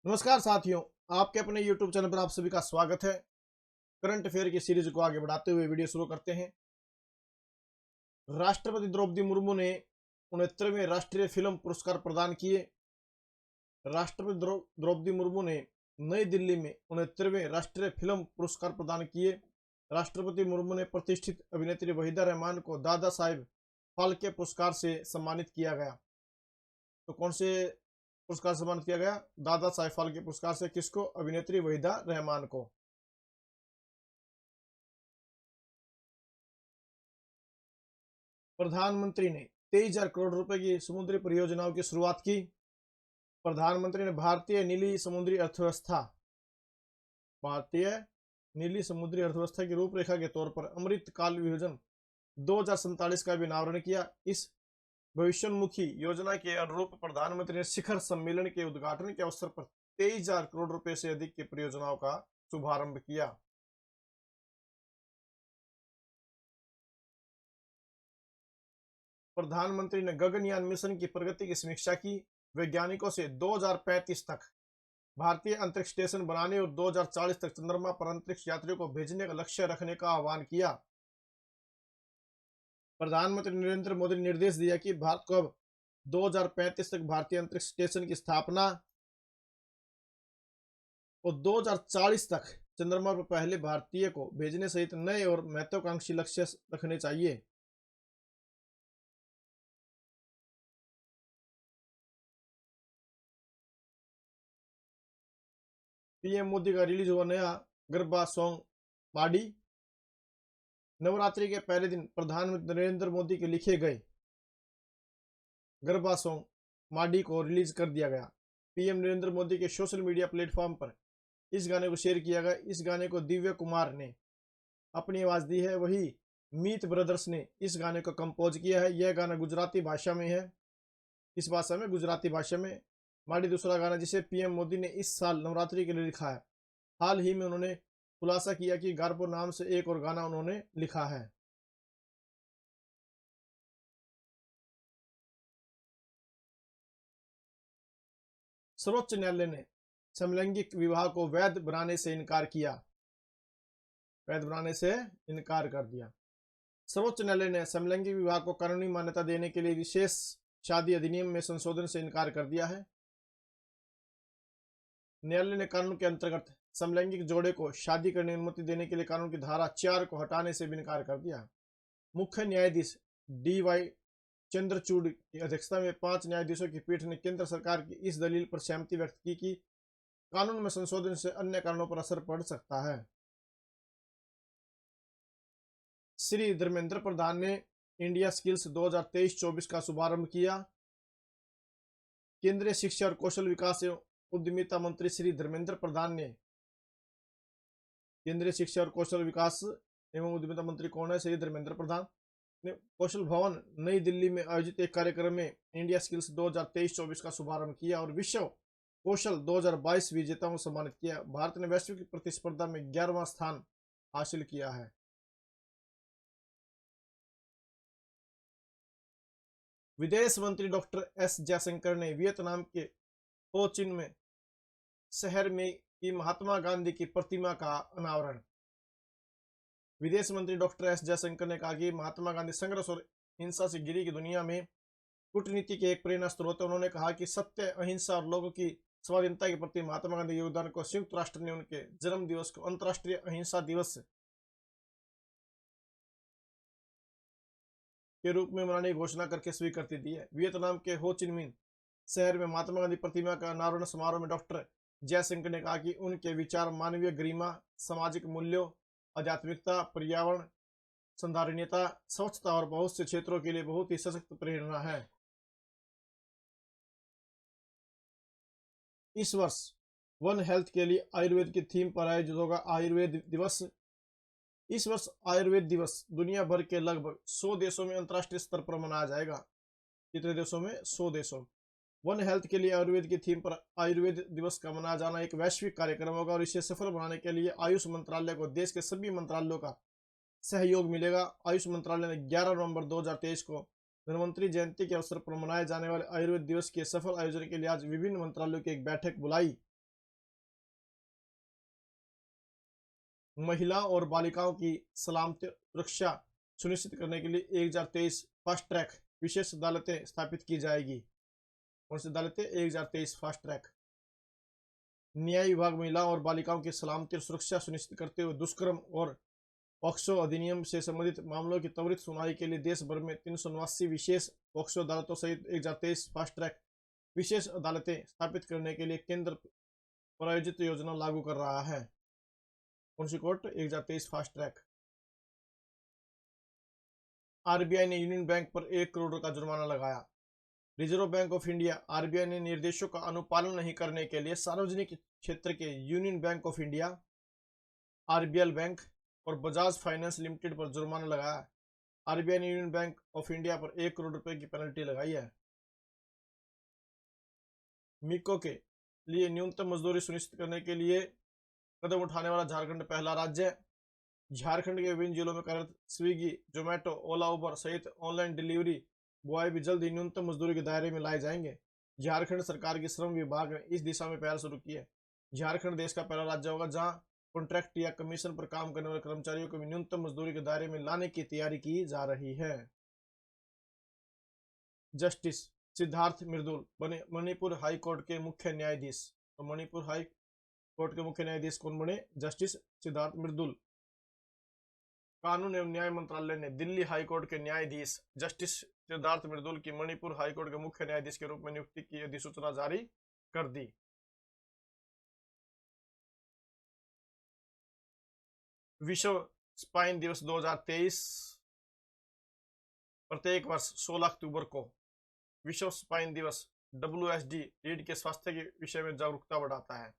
नमस्कार साथियों, आपके अपने YouTube चैनल पर आप सभी का स्वागत है। करंट अफेयर की सीरीज को आगे बढ़ाते हुए वीडियो शुरू करते हैं। राष्ट्रपति द्रौपदी मुर्मू ने 69वें राष्ट्रीय फिल्म पुरस्कार प्रदान किए। राष्ट्रपति द्रौपदी मुर्मू ने नई दिल्ली में 69वें राष्ट्रीय फिल्म पुरस्कार प्रदान किए। राष्ट्रपति मुर्मू ने प्रतिष्ठित अभिनेत्री वहीदा रहमान को दादा साहेब फाल्के पुरस्कार से सम्मानित किया गया। तो कौन से पुरस्कार से सम्मानित किया गया? दादा साहेब फाल्के पुरस्कार से। किसको? अभिनेत्री वहीदा रहमान को। प्रधानमंत्री ने 23,000 करोड़ रुपए की समुद्री परियोजनाओं की शुरुआत की। प्रधानमंत्री ने भारतीय नीली समुद्री अर्थव्यवस्था की रूपरेखा के तौर पर अमृत काल विजन 2047 का भी अनावरण किया। इस भविष्योन्मुखी योजना के अनुरूप प्रधानमंत्री ने शिखर सम्मेलन के उद्घाटन के अवसर पर 23,000 करोड़ रुपए से अधिक की परियोजनाओं का शुभारंभ किया। प्रधानमंत्री ने गगनयान मिशन की प्रगति की समीक्षा की। वैज्ञानिकों से 2035 तक भारतीय अंतरिक्ष स्टेशन बनाने और 2040 तक चंद्रमा पर अंतरिक्ष यात्रियों को भेजने का लक्ष्य रखने का आह्वान किया। प्रधानमंत्री नरेंद्र मोदी ने निर्देश दिया कि भारत को अब 2035 तक भारतीय अंतरिक्ष स्टेशन की स्थापना और 2040 तक चंद्रमा पर पहले भारतीय को भेजने सहित नए और महत्वाकांक्षी लक्ष्य रखने चाहिए। पीएम मोदी का रिलीज हुआ नया गरबा सॉन्ग बाडी। नवरात्रि के पहले दिन प्रधानमंत्री नरेंद्र मोदी के लिखे गए गरबा सॉन्ग माडी को रिलीज कर दिया गया। पीएम नरेंद्र मोदी के सोशल मीडिया प्लेटफॉर्म पर इस गाने को शेयर किया गया। इस गाने को दिव्य कुमार ने अपनी आवाज दी है, वही मीत ब्रदर्स ने इस गाने को कंपोज किया है। यह गाना गुजराती भाषा में है। इस भाषा में, गुजराती भाषा में। माडी दूसरा गाना जिसे पीएम मोदी ने इस साल नवरात्रि के लिए लिखा है। हाल ही में उन्होंने खुलासा किया कि गारबो नाम से एक और गाना उन्होंने लिखा है। सर्वोच्च न्यायालय ने समलैंगिक विवाह को वैध बनाने से इनकार कर दिया। सर्वोच्च न्यायालय ने समलैंगिक विवाह को कानूनी मान्यता देने के लिए विशेष शादी अधिनियम में संशोधन से इनकार कर दिया है। न्यायालय ने कानून के अंतर्गत समलैंगिक जोड़े को शादी करने की अनुमति देने के लिए कानून की धारा 4 को हटाने से भी इनकार कर दिया। मुख्य न्यायाधीश DY चंद्रचूड़ की अध्यक्षता में 5 न्यायाधीशों की पीठ ने केंद्र सरकार की इस दलील पर सहमति व्यक्त की कि कानून में संशोधन से अन्य कारणों पर असर पड़ सकता है। श्री धर्मेंद्र प्रधान ने इंडिया स्किल्स 2023-24 का शुभारंभ किया। केंद्रीय शिक्षा और कौशल विकास एवं उद्यमिता मंत्री श्री धर्मेंद्र प्रधान ने केंद्रीय शिक्षा और कौशल विकास एवं उद्यमिता मंत्री कौन है? श्री धर्मेंद्र प्रधान ने कौशल भवन नई दिल्ली में आयोजित एक कार्यक्रम में इंडिया स्किल्स 2023-24 का शुभारंभ किया और विश्व कौशल 2022 विजेताओं को सम्मानित किया। भारत ने वैश्विक प्रतिस्पर्धा में 11वां स्थान हासिल किया है। विदेश मंत्री डॉक्टर एस जयशंकर ने वियतनाम के हो चिन में शहर में की महात्मा गांधी की प्रतिमा का अनावरण। विदेश मंत्री डॉक्टर एस जयशंकर ने कहा कि महात्मा गांधी संघर्ष और हिंसा से घिरी की दुनिया में कूटनीति के एक प्रेरणा स्रोत है। उन्होंने कहा कि सत्य, अहिंसा और लोगों की स्वाधीनता के प्रति महात्मा गांधी के योगदान को संयुक्त राष्ट्र ने उनके जन्म दिवस को अंतर्राष्ट्रीय अहिंसा दिवस के रूप में मनाने की घोषणा करके स्वीकृति दी है। वियतनाम के हो चिन मिन शहर में महात्मा गांधी प्रतिमा का अनावरण समारोह में डॉक्टर जयशंकर ने कहा कि उनके विचार मानवीय गरिमा, सामाजिक मूल्यों, आध्यात्मिकता, पर्यावरण संधारणीयता, स्वच्छता और बहुत से क्षेत्रों के लिए बहुत ही सशक्त प्रेरणा है। इस वर्ष वन हेल्थ के लिए आयुर्वेद की थीम पर आयोजित होगा आयुर्वेद दिवस। इस वर्ष आयुर्वेद दिवस दुनिया भर के लगभग 100 देशों में अंतर्राष्ट्रीय स्तर पर मनाया जाएगा। कितने देशों में? 100 देशों। वन हेल्थ के लिए आयुर्वेद की थीम पर आयुर्वेद दिवस का मनाया जाना एक वैश्विक कार्यक्रम होगा और इसे सफल बनाने के लिए आयुष मंत्रालय को देश के सभी मंत्रालयों का सहयोग मिलेगा। आयुष मंत्रालय ने 11 नवंबर 2023 को धन्वंतरी जयंती के अवसर पर मनाए जाने वाले आयुर्वेद दिवस के सफल आयोजन के लिए आज विभिन्न मंत्रालयों की एक बैठक बुलाई। महिला और बालिकाओं की सलामती सुरक्षा सुनिश्चित करने के लिए 1023 फास्ट ट्रैक विशेष अदालतें स्थापित की जाएगी। कौन सी अदालतें? 1023 फास्ट ट्रैक। न्याय विभाग महिला और बालिकाओं की सलामती और सुरक्षा सुनिश्चित करते हुए दुष्कर्म और पॉक्सो अधिनियम से संबंधित मामलों की त्वरित सुनवाई के लिए देश भर में 379 विशेष पॉक्सो अदालतों सहित 1023 फास्ट ट्रैक विशेष अदालतें स्थापित करने के लिए केंद्र प्रायोजित योजना लागू कर रहा है। कौन सी कोर्ट? 1023 fast track. आरबीआई ने यूनियन बैंक पर 1 करोड़ का जुर्माना लगाया। Reserve bank of India RBI ने निर्देशों का अनुपालन नहीं करने के लिए सार्वजनिक क्षेत्र के union bank of India, RBL bank और बजाज फाइनेंस लिमिटेड पर जुर्माना लगाया। आरबीआई ने यूनियन बैंक ऑफ इंडिया पर 1 करोड़ रुपए की पेनल्टी लगाई है। मिको के लिए न्यूनतम मजदूरी सुनिश्चित करने के लिए कदम उठाने वाला झारखंड पहला राज्य है। झारखंड के विभिन्न जिलों में कार्यरत स्विगी, जोमेटो, ओला, उबर सहित ऑनलाइन डिलीवरी बॉय भी जल्द ही न्यूनतम मजदूरी के दायरे में लाए जाएंगे। झारखंड सरकार की श्रम विभाग ने इस दिशा में पहल शुरू की है। झारखंड देश का पहला राज्य होगा जहां कॉन्ट्रैक्ट या कमीशन पर काम करने वाले कर्मचारियों को भी न्यूनतम मजदूरी के दायरे में लाने की तैयारी की जा रही है। जस्टिस सिद्धार्थ मृदुल बने मणिपुर हाई कोर्ट के मुख्य न्यायाधीश। तो मणिपुर हाई कोर्ट के मुख्य न्यायाधीश कौन बने? जस्टिस सिद्धार्थ मृदुल। कानून एवं न्याय मंत्रालय ने दिल्ली हाई कोर्ट के न्यायाधीश जस्टिस सिद्धार्थ मृदुल की मणिपुर हाई कोर्ट के मुख्य न्यायाधीश के रूप में नियुक्ति की अधिसूचना जारी कर दी। विश्व स्पाइन दिवस 2023 प्रत्येक वर्ष 16 अक्टूबर को विश्व स्पाइन दिवस WSD रीढ़ के स्वास्थ्य के विषय में जागरूकता बढ़ाता है।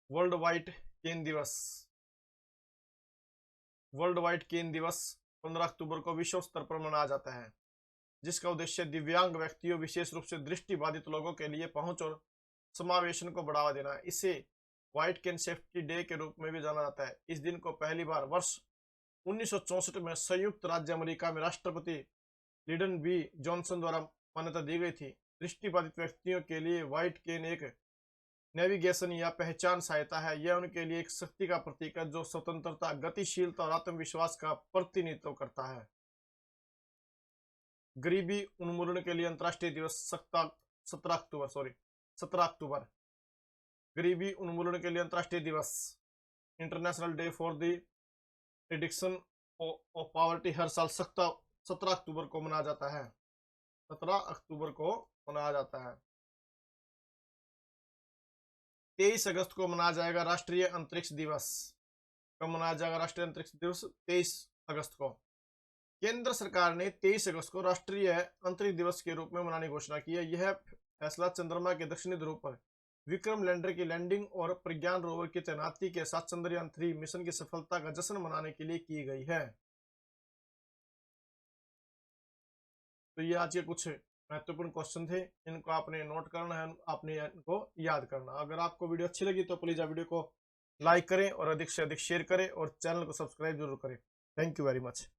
वर्ल्ड वाइड केन दिवस 15 अक्टूबर को विश्व स्तर पर मनाया जाता है, जिसका उद्देश्य दिव्यांग व्यक्तियों, विशेष रूप से दृष्टिबाधित लोगों के लिए पहुंच और समावेशन को बढ़ावा देना। इसे व्हाइट केन सेफ्टी डे के रूप में भी जाना जाता है। इस दिन को पहली बार वर्ष 1964 में संयुक्त राज्य अमेरिका में राष्ट्रपति लिंडन बी जॉनसन द्वारा मान्यता दी गई थी। दृष्टिबाधित व्यक्तियों के लिए व्हाइट केन एक नेविगेशन या पहचान सहायता है। यह उनके लिए एक शक्ति का प्रतीक है जो स्वतंत्रता, गतिशीलता और आत्मविश्वास का प्रतिनिधित्व करता है। गरीबी उन्मूलन के लिए अंतर्राष्ट्रीय दिवस 17 अक्टूबर। गरीबी उन्मूलन के लिए अंतर्राष्ट्रीय दिवस international day for the reduction of poverty हर साल 17 अक्टूबर को मनाया जाता है। 17 अक्टूबर को मनाया जाता है। 23 अगस्त को मनाया जाएगा राष्ट्रीय अंतरिक्ष दिवस। कब मनाया जाएगा राष्ट्रीय अंतरिक्ष दिवस? 23 अगस्त को। केंद्र सरकार ने 23 अगस्त को राष्ट्रीय अंतरिक्ष दिवस के रूप में मनाने की घोषणा की है। यह फैसला चंद्रमा के दक्षिणी ध्रुव पर विक्रम लैंडर की लैंडिंग और प्रज्ञान रोवर की तैनाती के साथ चंद्रयान 3 मिशन की सफलता का जश्न मनाने के लिए की गई है। तो ये आज के कुछ महत्वपूर्ण क्वेश्चन थे, इनको आपने नोट करना है, आपने इनको याद करना। अगर आपको वीडियो अच्छी लगी तो प्लीज आप वीडियो को लाइक करें और अधिक से अधिक शेयर करें और चैनल को सब्सक्राइब जरूर करें। Thank you very much.